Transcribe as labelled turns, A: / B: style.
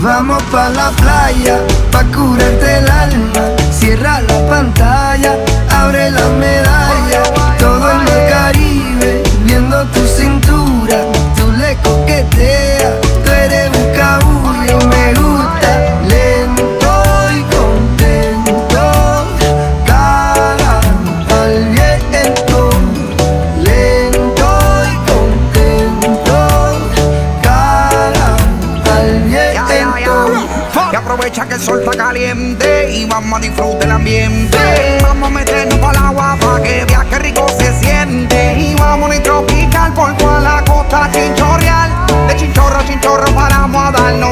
A: Vamos pa' la playa, pa' curarte el alma. Cierra la pantalla, abre la medalla. Todo el mar Caribe, viendo tu cintura. Tú le coqueteas, tú eres un cabullo. Me gusta lento y contento. Cara al viento, lento y contento. Cara al viento.
B: Y aprovecha que el sol está caliente y vamos a disfrutar el ambiente. Vamos a meternos para el agua pa' que veas que rico se siente. Y vamos a tropical por toda la costa chinchorreal. De chinchorro a chinchorro paramos a darnos